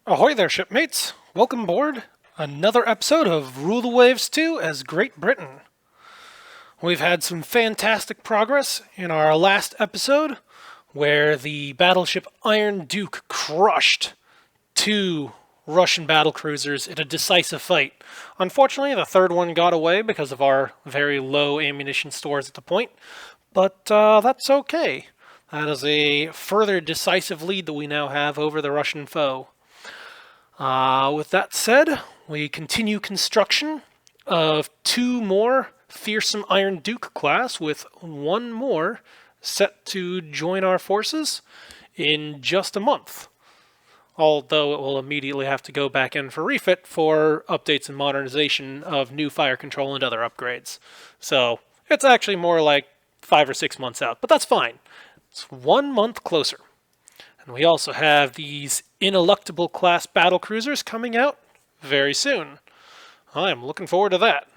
Ahoy there, shipmates! Welcome aboard another episode of Rule the Waves 2 as Great Britain. We've had some fantastic progress in our last episode, where the battleship Iron Duke crushed two Russian battlecruisers in a decisive fight. Unfortunately, the third one got away because of our very low ammunition stores at the point, but that's okay. That is a further decisive lead that we now have over the Russian foe. With that said, we continue construction of two more fearsome Iron Duke class, with one more set to join our forces in just a month. Although it will immediately have to go back in for refit for updates and modernization of new fire control and other upgrades. So it's actually more like 5 or 6 months out, but that's fine. It's 1 month closer. And we also have these ineluctable class battle cruisers coming out very soon. I am looking forward to that.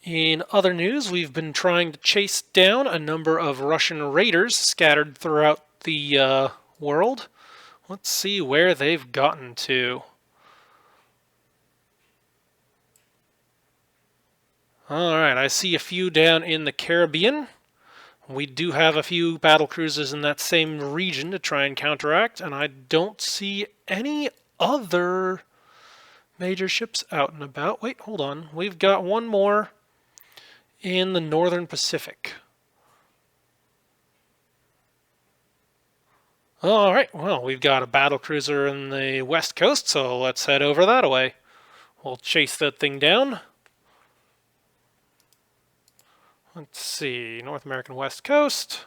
In other news, we've been trying to chase down a number of Russian raiders scattered throughout the world. Let's see where they've gotten to. Alright, I see a few down in the Caribbean. We do have a few battle cruisers in that same region to try and counteract, and I don't see any other major ships out and about. Wait, hold on. We've got one more in the northern Pacific. Alright, well, we've got a battle cruiser in the west coast, so let's head over that way. We'll chase that thing down. Let's see, North American West Coast.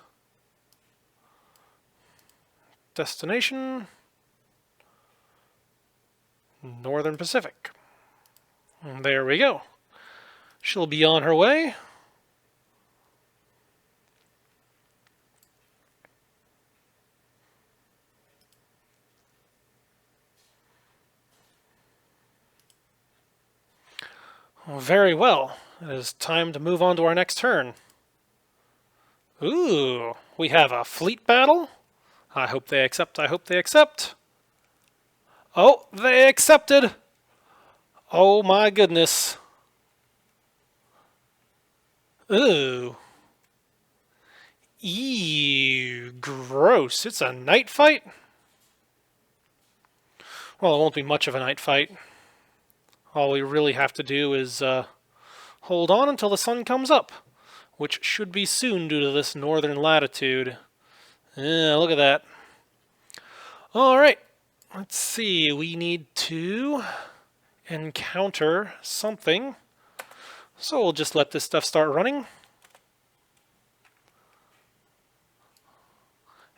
Destination. Northern Pacific. And there we go. She'll be on her way. Very well. It is time to move on to our next turn. Ooh, we have a fleet battle. I hope they accept, I hope they accept. Oh, they accepted! Oh my goodness. Ooh. Ew, gross. It's a night fight? Well, it won't be much of a night fight. All we really have to do is hold on until the sun comes up, which should be soon due to this northern latitude. Yeah, look at that. Alright, let's see. We need to encounter something. So we'll just let this stuff start running.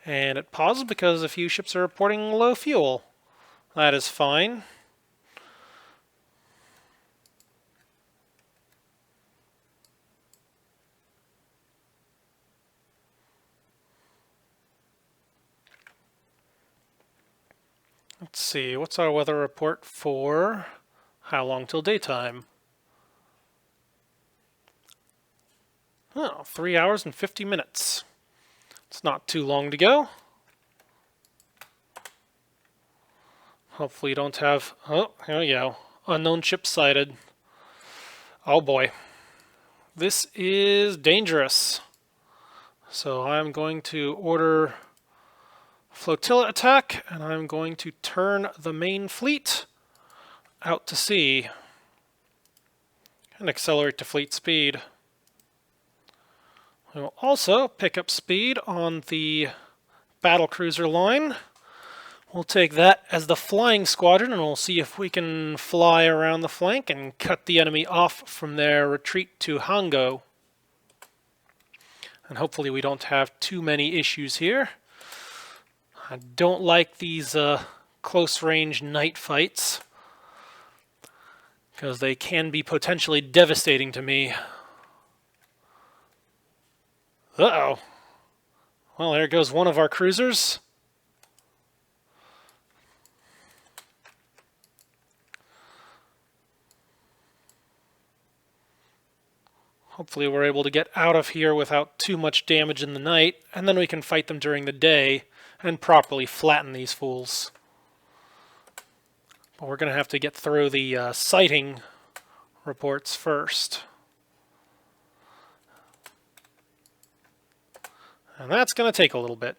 And it pauses because a few ships are reporting low fuel. That is fine. Let's see, what's our weather report for how long till daytime? Oh, 3 hours and 50 minutes. It's not too long to go. Hopefully you don't have... Oh, here we go. Unknown ship sighted. Oh boy. This is dangerous. So I'm going to order flotilla attack, and I'm going to turn the main fleet out to sea and accelerate to fleet speed. We will also pick up speed on the battlecruiser line. We'll take that as the flying squadron, and we'll see if we can fly around the flank and cut the enemy off from their retreat to Hango. And hopefully we don't have too many issues here. I don't like these close-range night fights, because they can be potentially devastating to me. Uh-oh. Well, there goes one of our cruisers. Hopefully we're able to get out of here without too much damage in the night, and then we can fight them during the day and properly flatten these fools. But we're going to have to get through the sighting reports first. And that's going to take a little bit.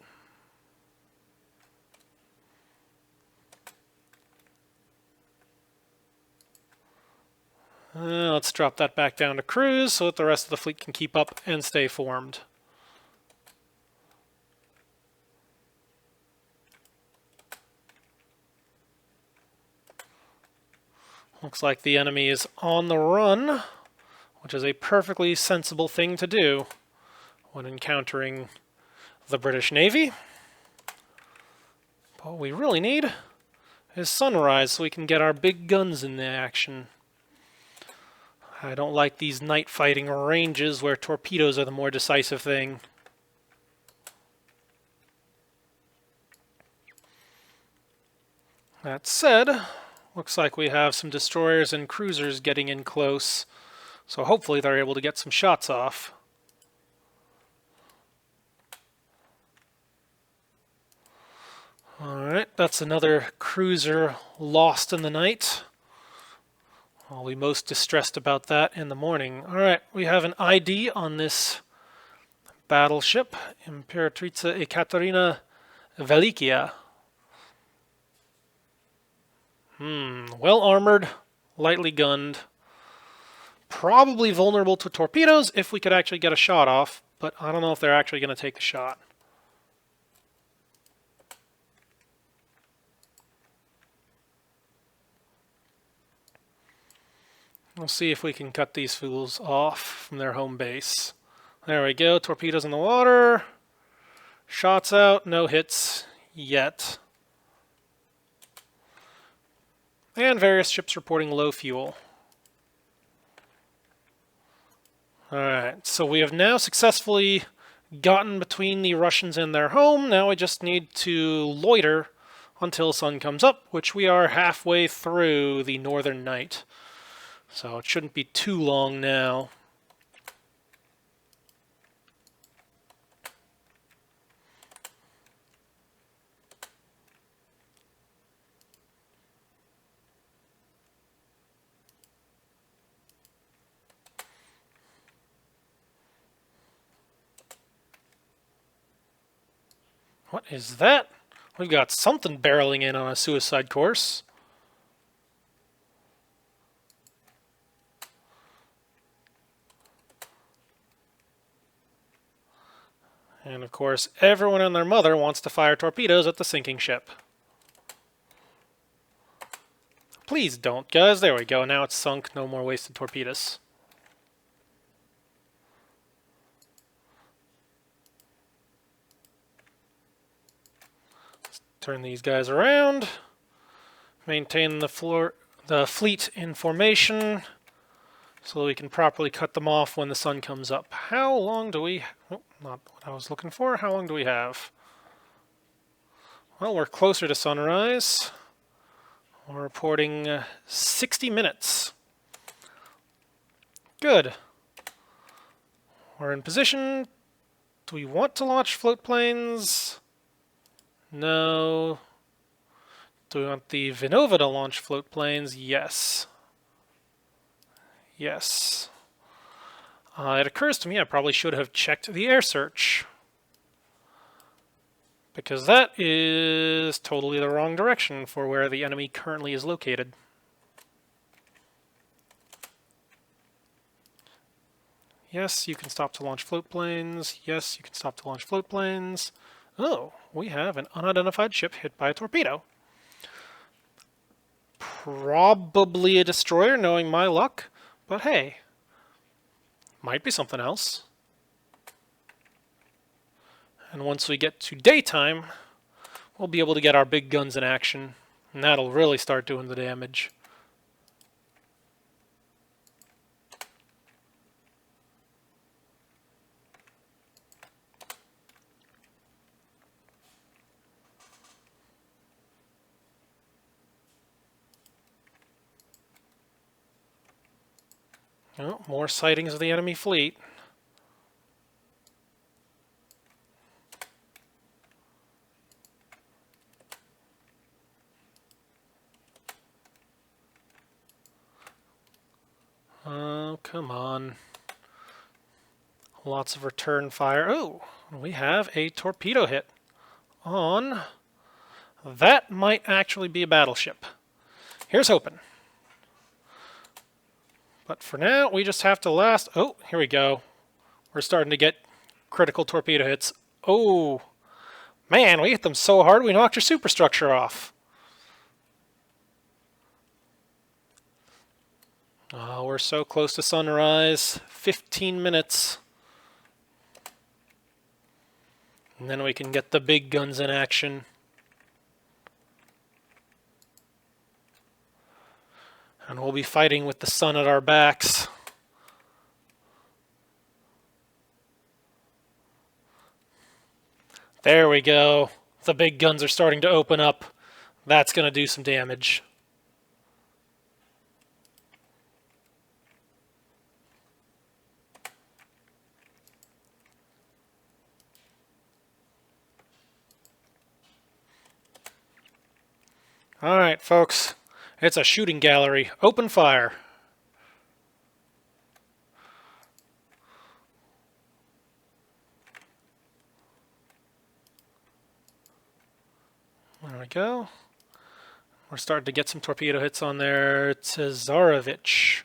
Let's drop that back down to cruise so that the rest of the fleet can keep up and stay formed. Looks like the enemy is on the run, which is a perfectly sensible thing to do when encountering the British Navy. But what we really need is sunrise so we can get our big guns in the action. I don't like these night fighting ranges where torpedoes are the more decisive thing. That said, looks like we have some destroyers and cruisers getting in close, so hopefully they're able to get some shots off. Alright, that's another cruiser lost in the night. I'll be most distressed about that in the morning. Alright, we have an ID on this battleship, Imperatrice Ekaterina Velikia. Well armored, lightly gunned. Probably vulnerable to torpedoes if we could actually get a shot off, but I don't know if they're actually going to take the shot. We'll see if we can cut these fools off from their home base. There we go, torpedoes in the water. Shots out, no hits yet. And various ships reporting low fuel. Alright, so we have now successfully gotten between the Russians and their home. Now we just need to loiter until sun comes up, which we are halfway through the northern night. So it shouldn't be too long now. What is that? We've got something barreling in on a suicide course. And of course, everyone and their mother wants to fire torpedoes at the sinking ship. Please don't, guys. There we go. Now it's sunk. No more wasted torpedoes. Let's turn these guys around. Maintain the fleet in formation so we can properly cut them off when the sun comes up. How long do we... Oh, not what I was looking for. How long do we have? Well, we're closer to sunrise. We're reporting 60 minutes. Good. We're in position. Do we want to launch float planes? No. Do we want the Vinova to launch float planes? Yes. Yes. It occurs to me I probably should have checked the air search, because that is totally the wrong direction for where the enemy currently is located. Yes, you can stop to launch float planes. Yes, you can stop to launch float planes. Oh, we have an unidentified ship hit by a torpedo. Probably a destroyer, knowing my luck, but hey, might be something else. And once we get to daytime, we'll be able to get our big guns in action, and that'll really start doing the damage. Oh, more sightings of the enemy fleet. Oh, come on. Lots of return fire. Oh, we have a torpedo hit on... That might actually be a battleship. Here's hoping. But for now, we just have to last... Oh, here we go. We're starting to get critical torpedo hits. Oh, man, we hit them so hard we knocked your superstructure off. Oh, we're so close to sunrise. 15 minutes. And then we can get the big guns in action. And we'll be fighting with the sun at our backs. There we go. The big guns are starting to open up. That's going to do some damage. All right, folks. It's a shooting gallery. Open fire. There we go. We're starting to get some torpedo hits on there. It says Zarovich.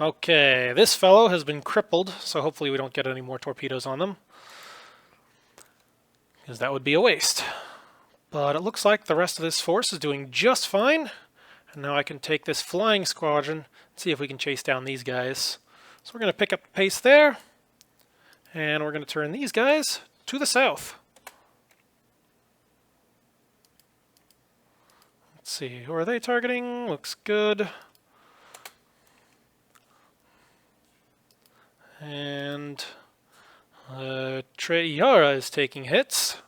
Okay, this fellow has been crippled, so hopefully we don't get any more torpedoes on them, because that would be a waste. But it looks like the rest of this force is doing just fine. And now I can take this flying squadron and see if we can chase down these guys. So we're going to pick up the pace there. And we're going to turn these guys to the south. Let's see, who are they targeting? Looks good. And Treyara is taking hits.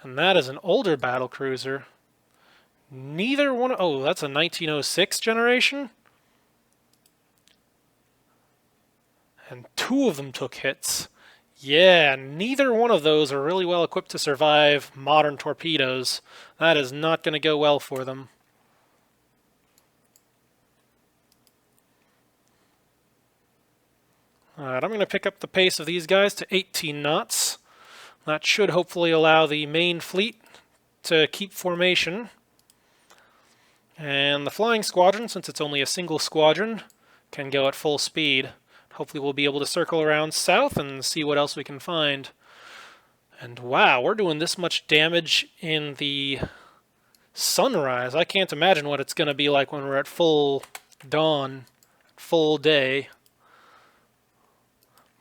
And that is an older battlecruiser. Neither one... Oh, that's a 1906 generation? And two of them took hits. Yeah, neither one of those are really well equipped to survive modern torpedoes. That is not going to go well for them. Alright, I'm going to pick up the pace of these guys to 18 knots. That should hopefully allow the main fleet to keep formation. And the flying squadron, since it's only a single squadron, can go at full speed. Hopefully we'll be able to circle around south and see what else we can find. And wow, we're doing this much damage in the sunrise. I can't imagine what it's going to be like when we're at full dawn, full day.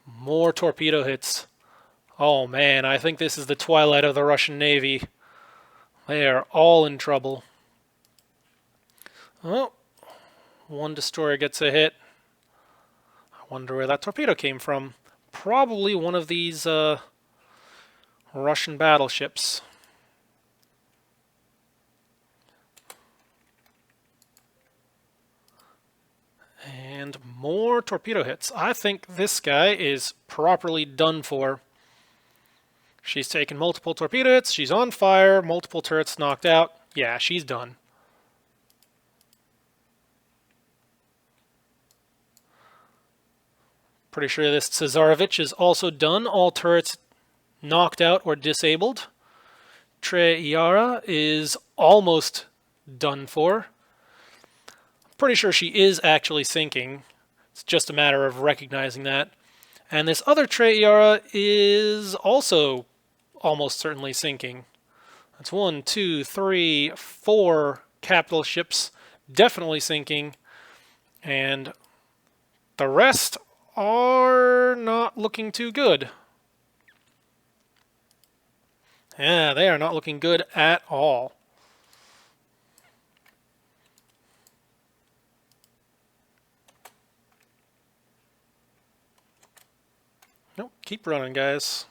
More torpedo hits. Oh man, I think this is the twilight of the Russian Navy. They are all in trouble. Oh, one destroyer gets a hit. I wonder where that torpedo came from. Probably one of these Russian battleships. And more torpedo hits. I think this guy is properly done for. She's taken multiple torpedo hits, she's on fire, multiple turrets knocked out. Yeah, she's done. Pretty sure this Cesarovich is also done. All turrets knocked out or disabled. Treyara is almost done for. Pretty sure she is actually sinking. It's just a matter of recognizing that. And this other Treyara is also almost certainly sinking. That's 1, 2, 3, 4 capital ships definitely sinking. And the rest are not looking too good. Yeah, they are not looking good at all. Nope, keep running, guys.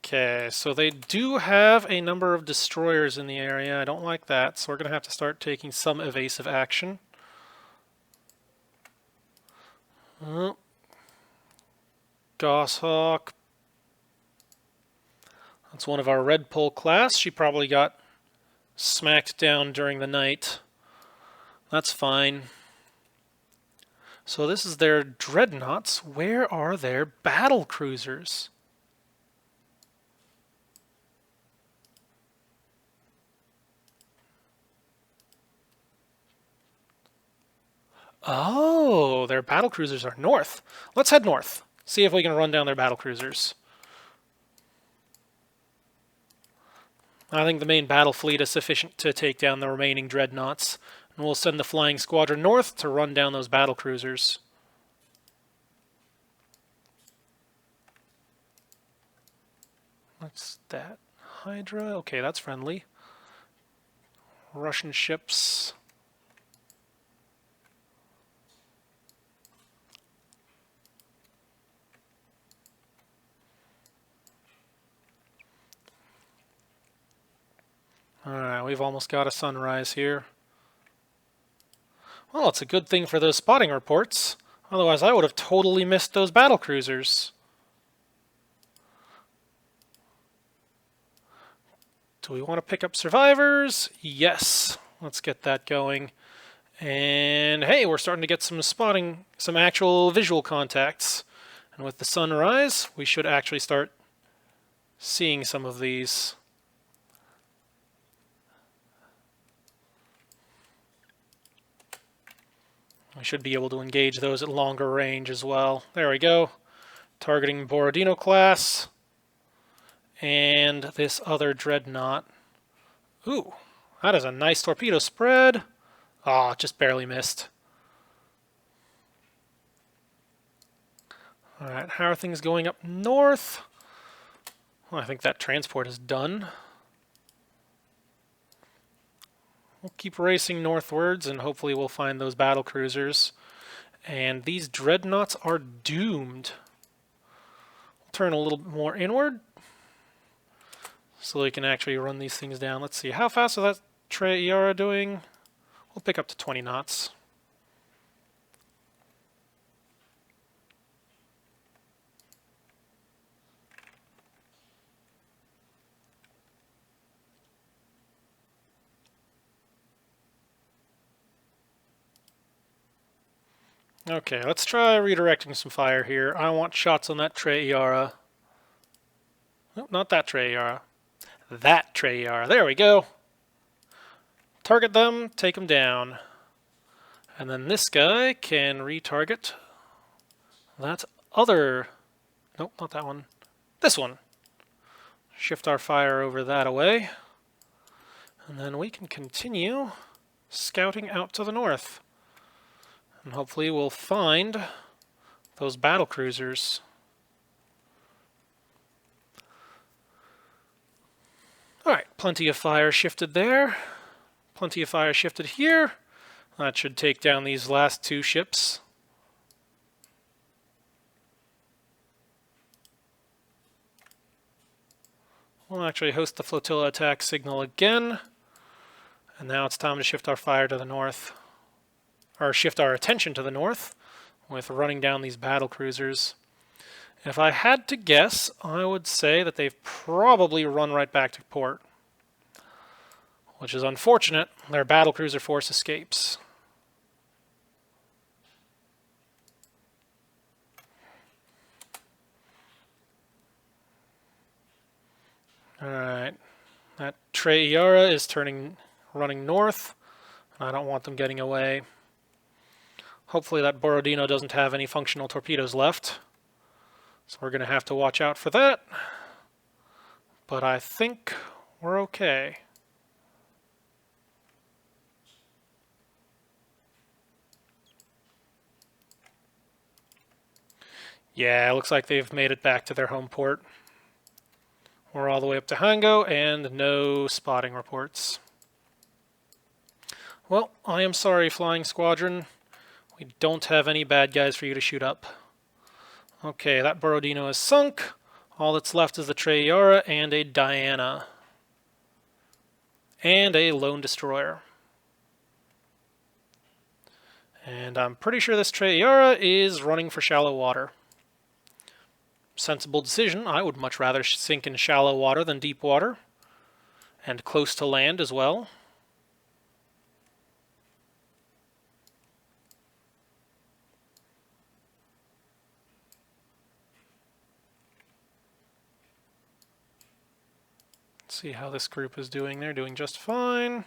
Okay, so they do have a number of destroyers in the area. I don't like that, so we're going to have to start taking some evasive action. Oh. Goshawk. That's one of our Red Pole class. She probably got smacked down during the night. That's fine. So this is their dreadnoughts. Where are their battle cruisers? Oh, their battle cruisers are north. Let's head north. See if we can run down their battle cruisers. I think the main battle fleet is sufficient to take down the remaining dreadnoughts. And we'll send the flying squadron north to run down those battle cruisers. What's that? Hydra? Okay, that's friendly. Russian ships. Alright, we've almost got a sunrise here. Well, it's a good thing for those spotting reports. Otherwise, I would have totally missed those battle cruisers. Do we want to pick up survivors? Yes. Let's get that going. And hey, we're starting to get some spotting, some actual visual contacts. And with the sunrise, we should actually start seeing some of these. We should be able to engage those at longer range as well. There we go. Targeting Borodino class. And this other dreadnought. Ooh, that is a nice torpedo spread. Ah, just barely missed. Alright, how are things going up north? Well, I think that transport is done. We'll keep racing northwards, and hopefully we'll find those battle cruisers. And these dreadnoughts are doomed. We'll turn a little more inward, so we can actually run these things down. Let's see, how fast is that Trey Iara doing? We'll pick up to 20 knots. Okay, let's try redirecting some fire here. I want shots on that Trey Iara. Nope, not that Trey Iara. That Trey Iara. There we go. Target them, take them down. And then this guy can retarget that other... Nope, not that one. This one. Shift our fire over that away. And then we can continue scouting out to the north. And hopefully we'll find those battle cruisers. Alright, plenty of fire shifted there. Plenty of fire shifted here. That should take down these last two ships. We'll actually host the flotilla attack signal again. And now it's time to shift our fire to the north. Or shift our attention to the north with running down these battle cruisers. If I had to guess, I would say that they've probably run right back to port. Which is unfortunate. Their battle cruiser force escapes. Alright. That Trey Iara is running north. I don't want them getting away. Hopefully that Borodino doesn't have any functional torpedoes left. So we're going to have to watch out for that. But I think we're okay. Yeah, it looks like they've made it back to their home port. We're all the way up to Hango and no spotting reports. Well, I am sorry, Flying Squadron. We don't have any bad guys for you to shoot up. Okay, that Borodino is sunk. All that's left is the Treyara and a Diana. And a lone destroyer. And I'm pretty sure this Treyara is running for shallow water. Sensible decision. I would much rather sink in shallow water than deep water. And close to land as well. Let's see how this group is doing. They're doing just fine.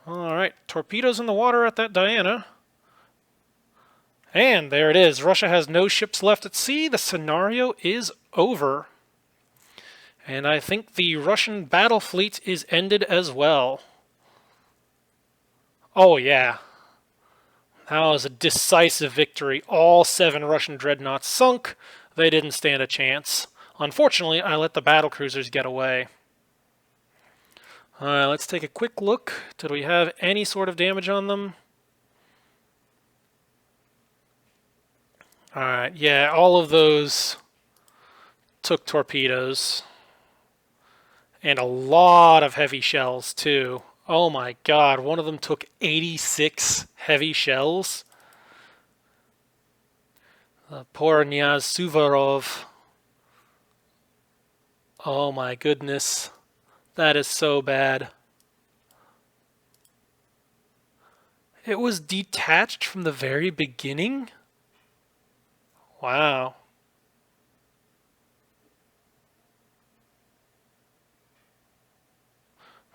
Alright, torpedoes in the water at that Diana. And there it is. Russia has no ships left at sea. The scenario is over. And I think the Russian battle fleet is ended as well. Oh yeah. That was a decisive victory. All 7 Russian dreadnoughts sunk. They didn't stand a chance. Unfortunately, I let the battle cruisers get away. Alright, let's take a quick look. Did we have any sort of damage on them? Alright, yeah, all of those took torpedoes. And a lot of heavy shells, too. Oh my god, one of them took 86 heavy shells. Poor Knyaz Suvorov. Oh my goodness. That is so bad. It was detached from the very beginning? Wow.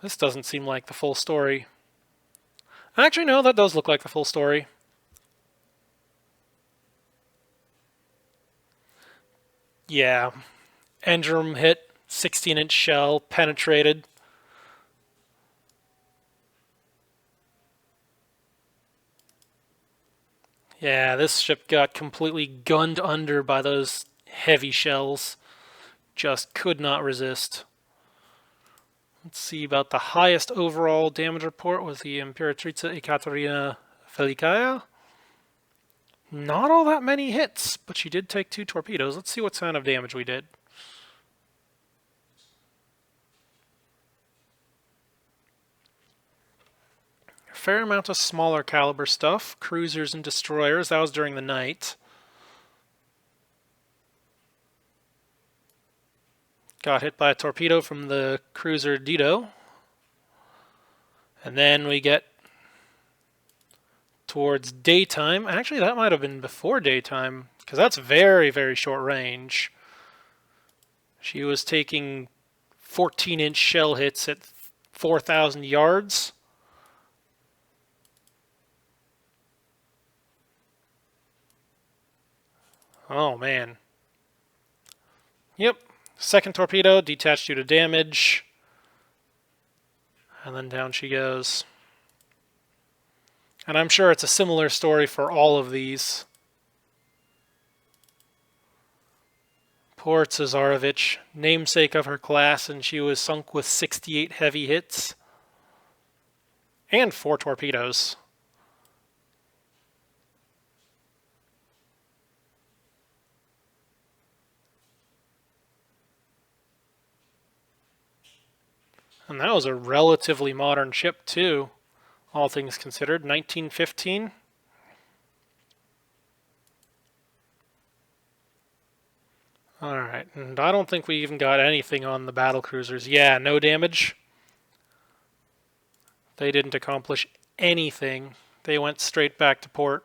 This doesn't seem like the full story. Actually, no, that does look like the full story. Yeah. Endrum hit, 16-inch shell, penetrated. Yeah, this ship got completely gunned under by those heavy shells. Just could not resist. Let's see about the highest overall damage report was the Imperatrica Ekaterina Velikaya. Not all that many hits, but she did take 2 torpedoes. Let's see what kind of damage we did. A fair amount of smaller caliber stuff, cruisers and destroyers. That was during the night. Got hit by a torpedo from the cruiser Dido. And then we get towards daytime. Actually, that might have been before daytime, because that's very, very short range. She was taking 14-inch shell hits at 4,000 yards. Oh, man. Yep. Second torpedo, detached due to damage. And then down she goes. And I'm sure it's a similar story for all of these. Poor Cesarevich, namesake of her class, and she was sunk with 68 heavy hits. And 4 torpedoes. And that was a relatively modern ship, too, all things considered. 1915. Alright, and I don't think we even got anything on the battle cruisers. Yeah, no damage. They didn't accomplish anything. They went straight back to port.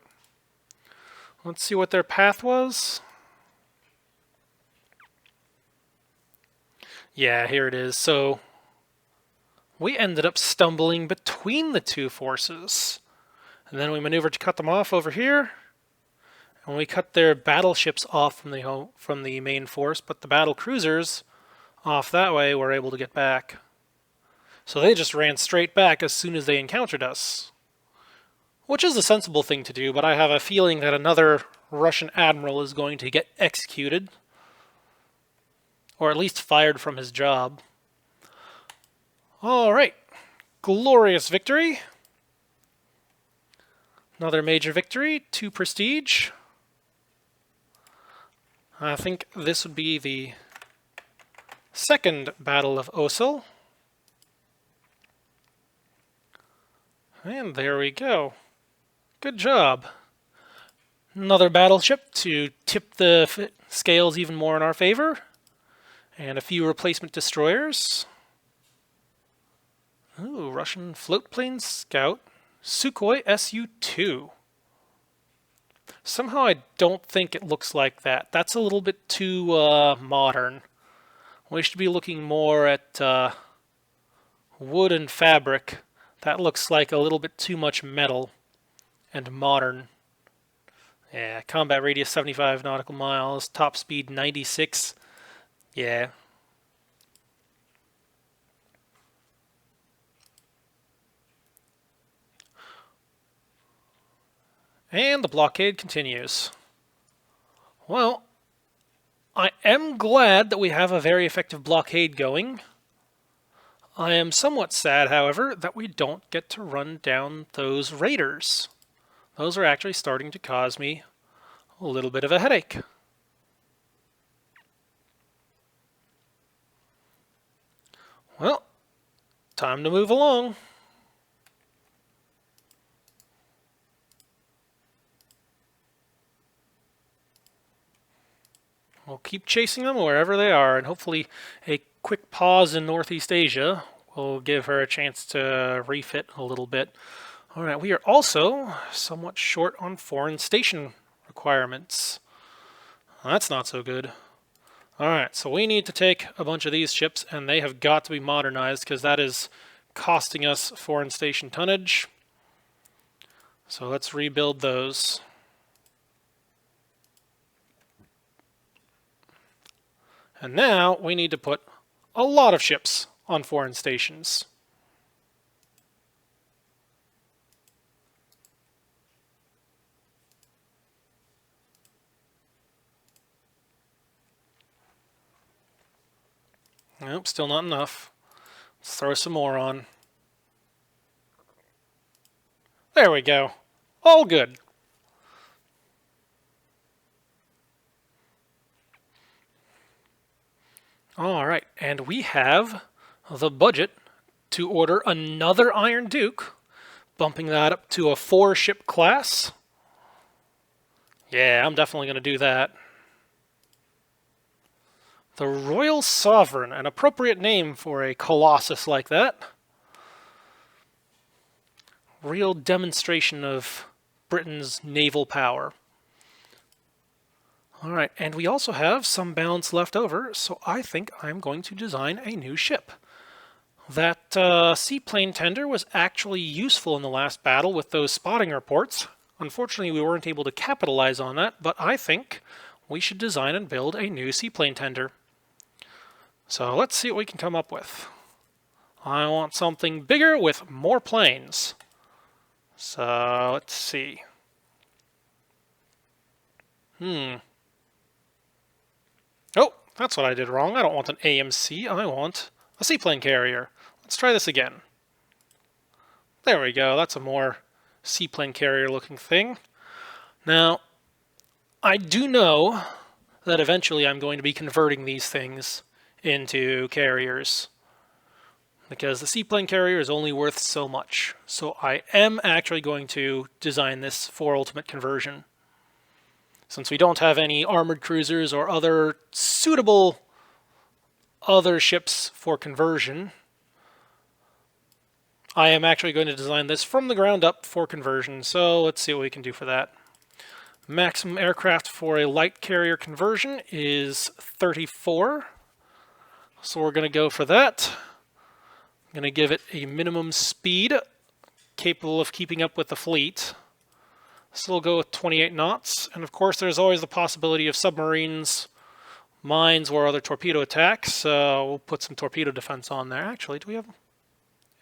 Let's see what their path was. Yeah, here it is. So we ended up stumbling between the 2 forces. And then we maneuvered to cut them off over here. And we cut their battleships off from the main force, but the battle cruisers off that way were able to get back. So they just ran straight back as soon as they encountered us. Which is a sensible thing to do, but I have a feeling that another Russian admiral is going to get executed. Or at least fired from his job. Alright. Glorious victory. Another major victory. 2 prestige. I think this would be the second Battle of Osil. And there we go. Good job. Another battleship to tip the scales even more in our favor. And a few replacement destroyers. Ooh, Russian float plane scout. Sukhoi Su-2. Somehow I don't think it looks like that. That's a little bit too modern. We should be looking more at wood and fabric. That looks like a little bit too much metal and modern. Yeah, combat radius 75 nautical miles, top speed 96. Yeah. And the blockade continues. Well, I am glad that we have a very effective blockade going. I am somewhat sad, however, that we don't get to run down those raiders. Those are actually starting to cause me a little bit of a headache. Well, time to move along. We'll keep chasing them wherever they are, and hopefully a quick pause in Northeast Asia will give her a chance to refit a little bit. All right, we are also somewhat short on foreign station requirements. That's not so good. All right, so we need to take a bunch of these ships, and they have got to be modernized because that is costing us foreign station tonnage. So let's rebuild those. And now we need to put a lot of ships on foreign stations. Nope, still not enough. Let's throw some more on. There we go. All good. All right, and we have the budget to order another Iron Duke, bumping that up to a 4-ship class. Yeah, I'm definitely going to do that. The Royal Sovereign, an appropriate name for a colossus like that. Real demonstration of Britain's naval power. All right, and we also have some balance left over, so I think I'm going to design a new ship. That Seaplane tender was actually useful in the last battle with those spotting reports. Unfortunately, we weren't able to capitalize on that, but I think we should design and build a new Seaplane tender. So let's see what we can come up with. I want something bigger with more planes. So let's see. Oh, that's what I did wrong. I don't want an AMC. I want a seaplane carrier. Let's try this again. There we go. That's a more seaplane carrier looking thing. Now, I do know that eventually I'm going to be converting these things into carriers, because the seaplane carrier is only worth so much. So I am actually going to design this for ultimate conversion. Since we don't have any armored cruisers or other suitable other ships for conversion, I am actually going to design this from the ground up for conversion. So let's see what we can do for that. Maximum aircraft for a light carrier conversion is 34. So we're going to go for that. I'm going to give it a minimum speed capable of keeping up with the fleet. So we'll go with 28 knots. And of course, there's always the possibility of submarines, mines, or other torpedo attacks. So we'll put some torpedo defense on there. Actually, do we have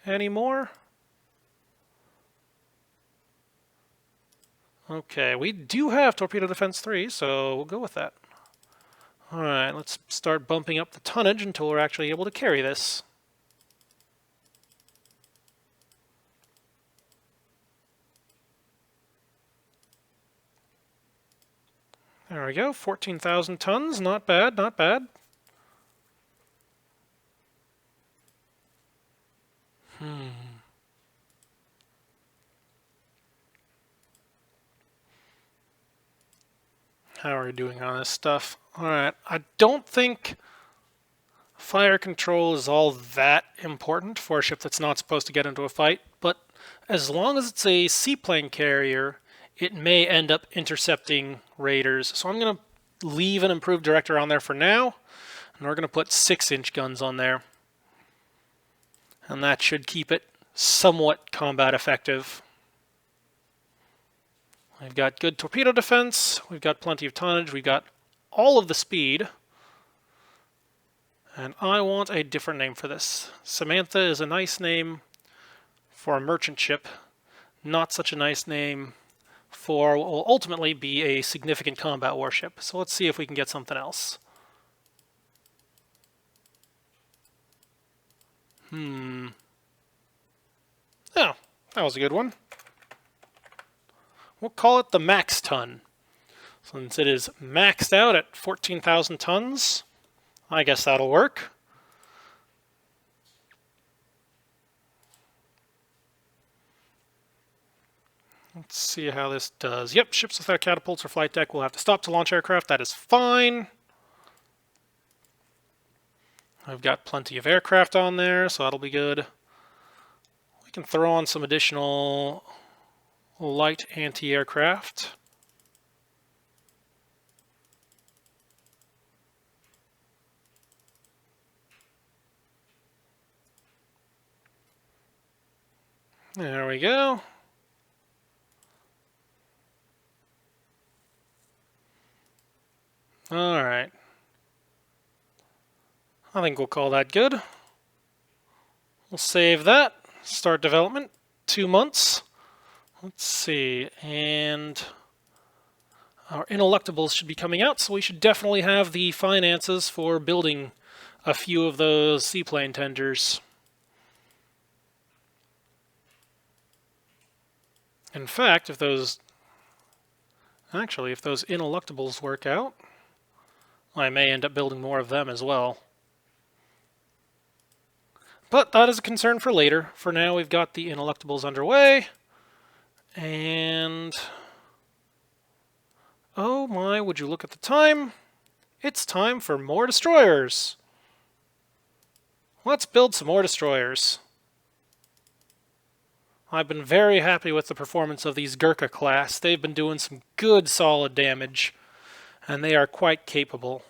any more? Okay, we do have torpedo defense 3, so we'll go with that. All right, let's start bumping up the tonnage until we're actually able to carry this. There we go, 14,000 tons, not bad, not bad. How are we doing on this stuff? Alright, I don't think fire control is all that important for a ship that's not supposed to get into a fight, but as long as it's a seaplane carrier, it may end up intercepting raiders. So I'm going to leave an improved director on there for now, and we're going to put 6-inch guns on there. And that should keep it somewhat combat effective. We've got good torpedo defense, we've got plenty of tonnage, we've got all of the speed. And I want a different name for this. Samantha is a nice name for a merchant ship, not such a nice name for what will ultimately be a significant combat warship. So let's see if we can get something else. Oh, that was a good one. We'll call it the max ton. Since it is maxed out at 14,000 tons, I guess that'll work. Let's see how this does. Yep, ships without catapults or flight deck will have to stop to launch aircraft. That is fine. I've got plenty of aircraft on there, so that'll be good. We can throw on some additional light anti-aircraft. There we go. All right. I think we'll call that good. We'll save that. Start development. 2 months. Let's see. And our ineluctables should be coming out, so we should definitely have the finances for building a few of those seaplane tenders. In fact, if those ineluctables work out, I may end up building more of them as well. But that is a concern for later. For now, we've got the ineluctables underway. And oh my, would you look at the time? It's time for more destroyers. Let's build some more destroyers. I've been very happy with the performance of these Gurkha class. They've been doing some good solid damage, and they are quite capable.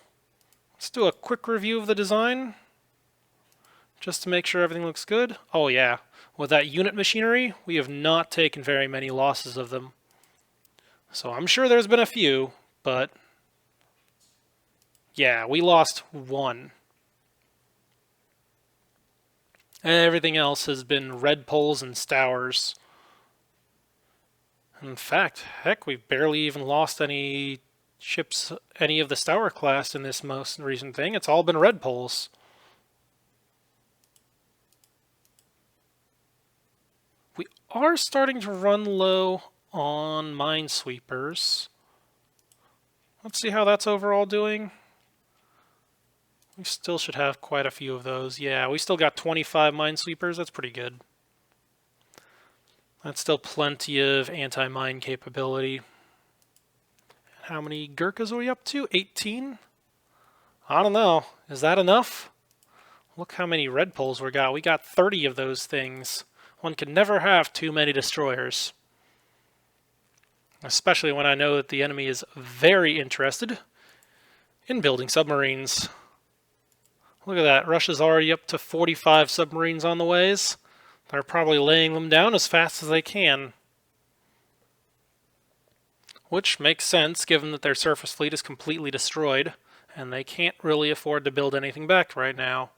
Let's do a quick review of the design, just to make sure everything looks good. Oh yeah, with that unit machinery, we have not taken very many losses of them. So I'm sure there's been a few, but yeah, we lost one. Everything else has been red poles and stowers. In fact, heck, we've barely even lost any ships, any of the stour class in this most recent thing. It's all been red poles. We are starting to run low on minesweepers. Let's see how that's overall doing. We still should have quite a few of those. Yeah, we still got 25 minesweepers. That's pretty good. That's still plenty of anti-mine capability. How many Gurkhas are we up to? 18? I don't know. Is that enough? Look how many red poles we got. We got 30 of those things. One can never have too many destroyers. Especially when I know that the enemy is very interested in building submarines. Look at that. Russia's already up to 45 submarines on the ways. They're probably laying them down as fast as they can. Which makes sense, given that their surface fleet is completely destroyed, and they can't really afford to build anything back right now.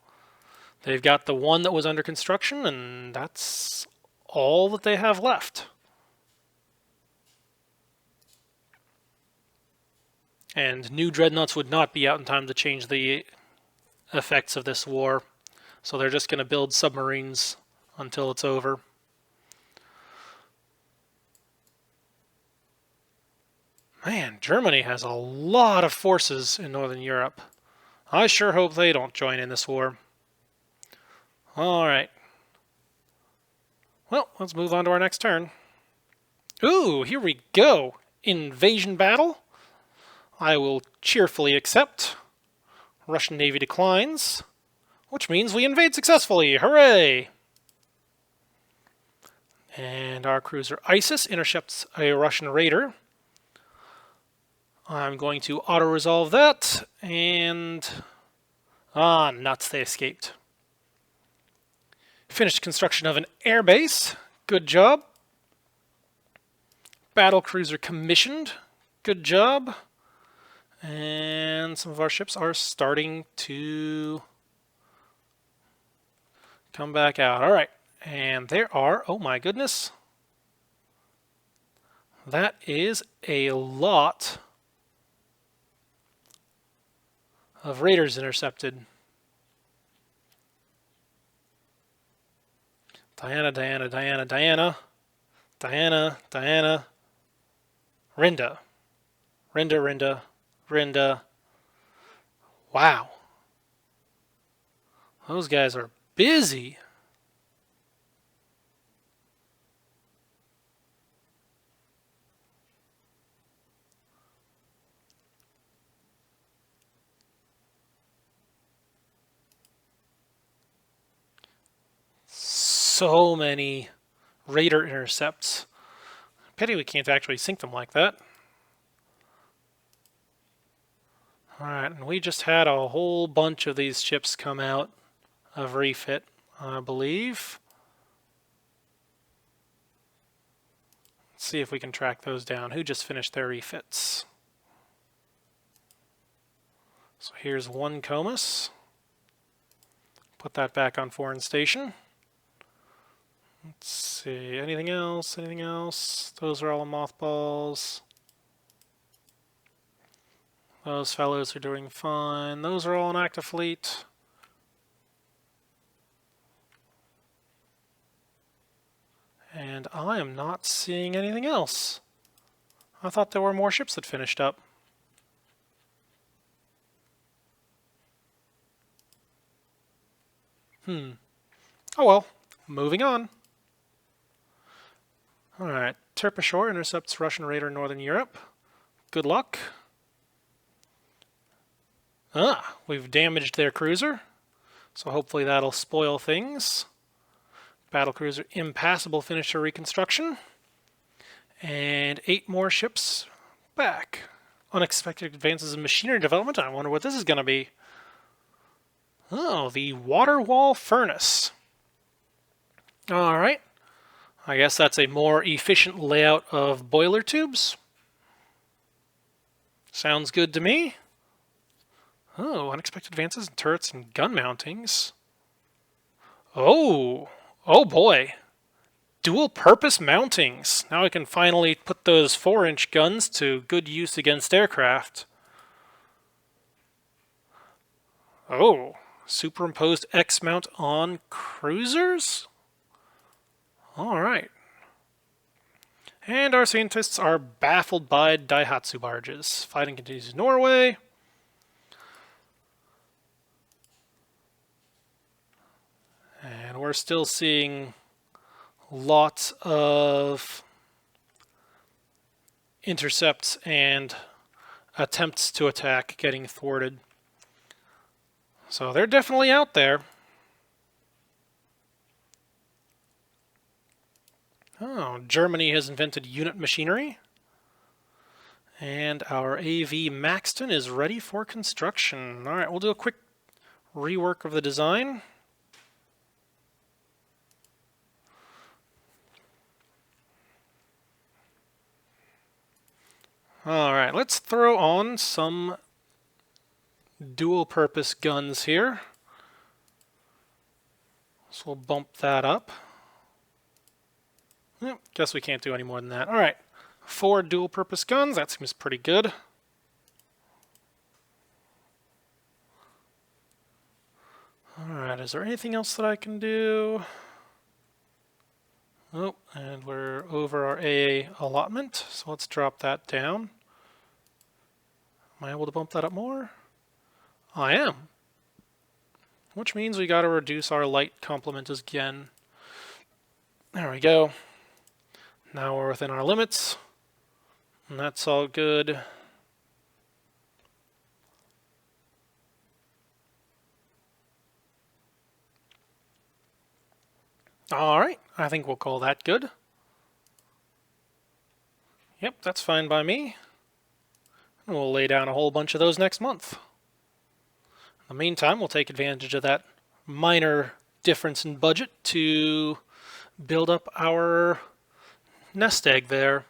They've got the one that was under construction, and that's all that they have left. And new dreadnoughts would not be out in time to change the effects of this war, so they're just going to build submarines until it's over. Man, Germany has a lot of forces in Northern Europe. I sure hope they don't join in this war. Alright. Well, let's move on to our next turn. Ooh, here we go. Invasion battle. I will cheerfully accept. Russian Navy declines, which means we invade successfully. Hooray! And our cruiser Isis intercepts a Russian raider. I'm going to auto-resolve that, and... ah, nuts, they escaped. Finished construction of an airbase. Good job. Battle cruiser commissioned. Good job. And some of our ships are starting to come back out. All right. And there are, oh my goodness, that is a lot of raiders intercepted. Diana, Diana, Diana, Diana, Diana, Diana, Rinda, Rinda, Rinda, Rinda. Wow. Those guys are busy. So many raider intercepts. Pity we can't actually sink them like that. Alright, and we just had a whole bunch of these ships come out of refit, I believe. Let's see if we can track those down. Who just finished their refits? So here's one Comus. Put that back on foreign station. Let's see, anything else? Anything else? Those are all mothballs. Those fellows are doing fine. Those are all in active fleet. And I am not seeing anything else. I thought there were more ships that finished up. Oh well, moving on. Alright, Terpsichore intercepts Russian raider in Northern Europe. Good luck. Ah, we've damaged their cruiser, so hopefully that'll spoil things. Battlecruiser Impassable finished her reconstruction. And 8 more ships back. Unexpected advances in machinery development. I wonder what this is going to be. Oh, the water wall furnace. Alright. I guess that's a more efficient layout of boiler tubes. Sounds good to me. Oh, unexpected advances in turrets and gun mountings. Oh, oh boy. Dual purpose mountings. Now I can finally put those 4-inch guns to good use against aircraft. Oh, superimposed X mount on cruisers? Alright. And our scientists are baffled by Daihatsu barges. Fighting continues in Norway. And we're still seeing lots of intercepts and attempts to attack getting thwarted. So they're definitely out there. Oh, Germany has invented unit machinery. And our AV Maxton is ready for construction. Alright, we'll do a quick rework of the design. Alright, let's throw on some dual-purpose guns here. So we'll bump that up. Yep, guess we can't do any more than that. Alright, 4 dual-purpose guns, that seems pretty good. Alright, is there anything else that I can do? Oh, and we're over our AA allotment, so let's drop that down. Am I able to bump that up more? I am. Which means we got to reduce our light complement again. There we go. Now we're within our limits. And that's all good. Alright, I think we'll call that good. Yep, that's fine by me. And we'll lay down a whole bunch of those next month. In the meantime, we'll take advantage of that minor difference in budget to build up our nest egg there.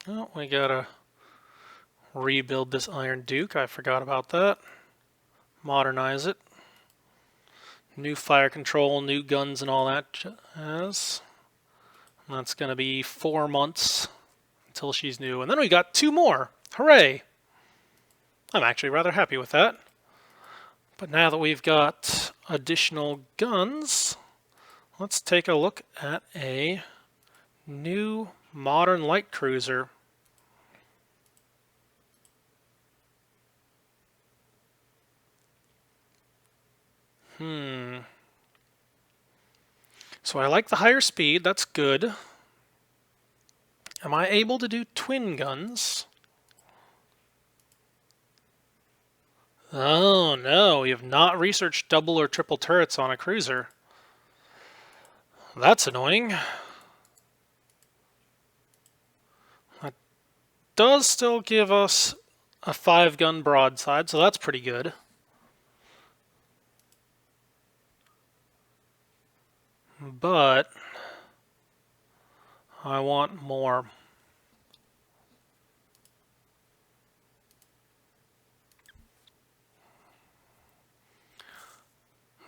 Oh, we gotta rebuild this Iron Duke. I forgot about that. Modernize it. New fire control, new guns and all that jazz. And that's gonna be 4 months until she's new. And then we got 2 more. Hooray! I'm actually rather happy with that. But now that we've got additional guns, let's take a look at a new modern light cruiser. So I like the higher speed, that's good. Am I able to do twin guns? Oh no, we have not researched double or triple turrets on a cruiser. That's annoying. That does still give us a 5-gun broadside, so that's pretty good. But I want more.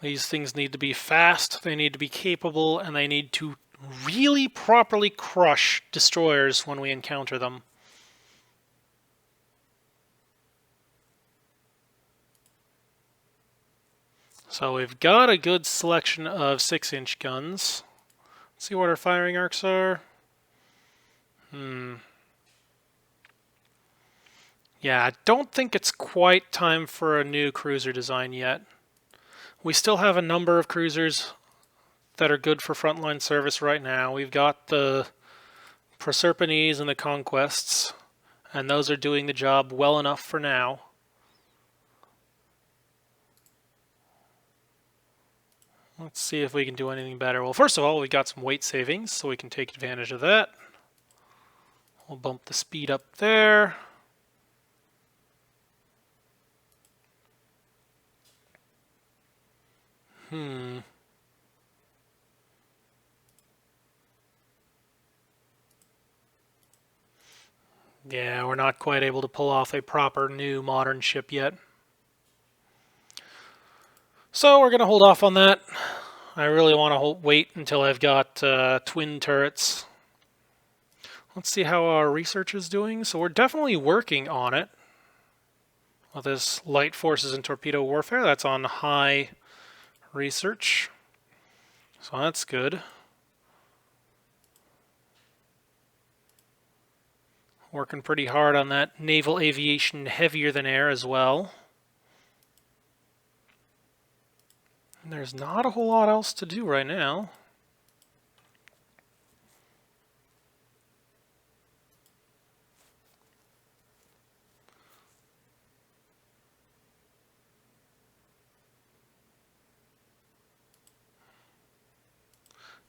These things need to be fast, they need to be capable, and they need to really properly crush destroyers when we encounter them. So we've got a good selection of 6-inch guns. Let's see what our firing arcs are. Yeah, I don't think it's quite time for a new cruiser design yet. We still have a number of cruisers that are good for frontline service right now. We've got the Proserpines and the Conquests, and those are doing the job well enough for now. Let's see if we can do anything better. Well, first of all, we got some weight savings, so we can take advantage of that. We'll bump the speed up there. Yeah, we're not quite able to pull off a proper new modern ship yet. So we're going to hold off on that. I really want to wait until I've got twin turrets. Let's see how our research is doing. So we're definitely working on it. Well, this light forces and torpedo warfare, that's on high research. So that's good. Working pretty hard on that naval aviation heavier than air as well. And there's not a whole lot else to do right now.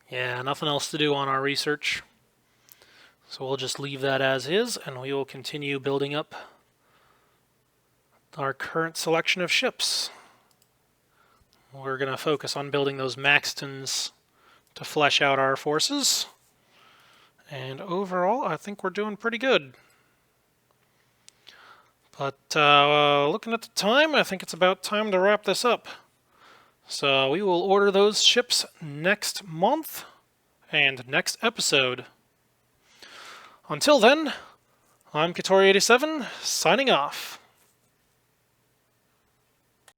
Yeah, nothing else to do on our research. So we'll just leave that as is, and we will continue building up our current selection of ships. We're going to focus on building those Maxtons to flesh out our forces. And overall, I think we're doing pretty good. But looking at the time, I think it's about time to wrap this up. So we will order those ships next month and next episode. Until then, I'm Katori87, signing off.